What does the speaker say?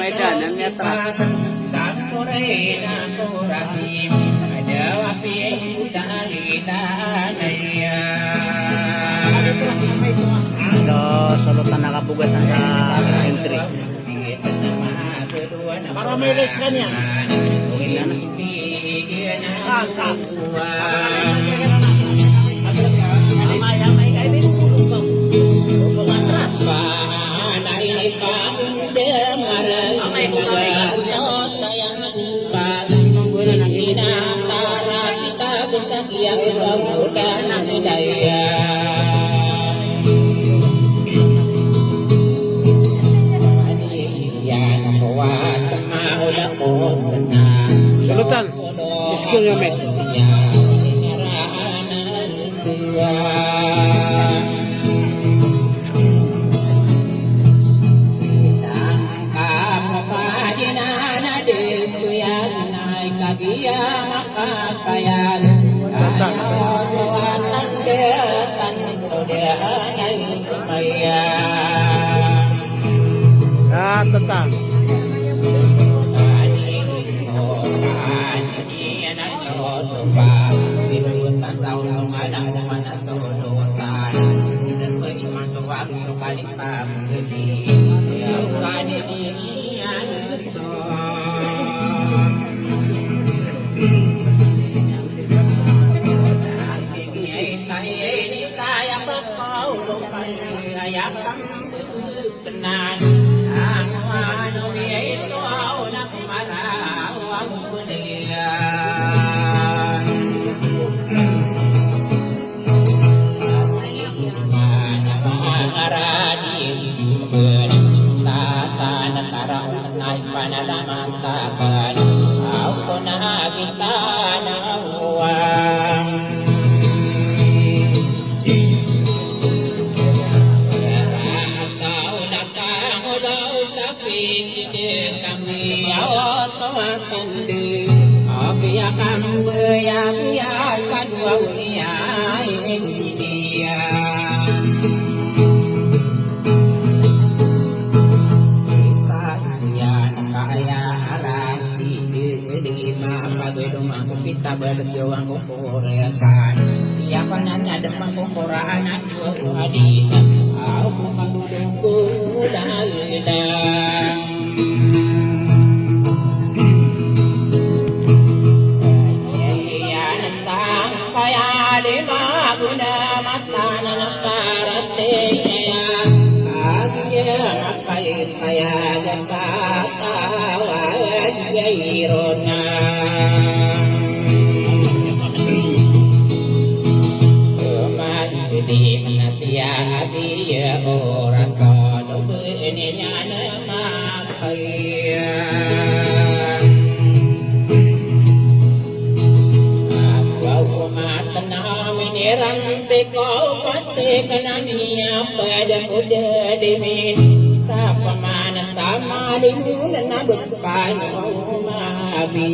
Medan yang netral. So, sulutan nakapugatan sa entry. Para may list ka niya. Saan? Amay kayo may pulong bang? Pulong atras. Amay ko kami Sulutan. School yung met. Tentang. Kita berjuang kumpulkan siapa nanya depan kumpulan aku hadis aku mengudungku dalam ya nastang kaya lima guna mata nafarate ya agia makai kaya jasa tawa ya irona di menatia hati ya ora sono ini nama kaya aku matana miniran beko pasti kanania pada kuda dimin sapa mana sama limun nabut panyo mabi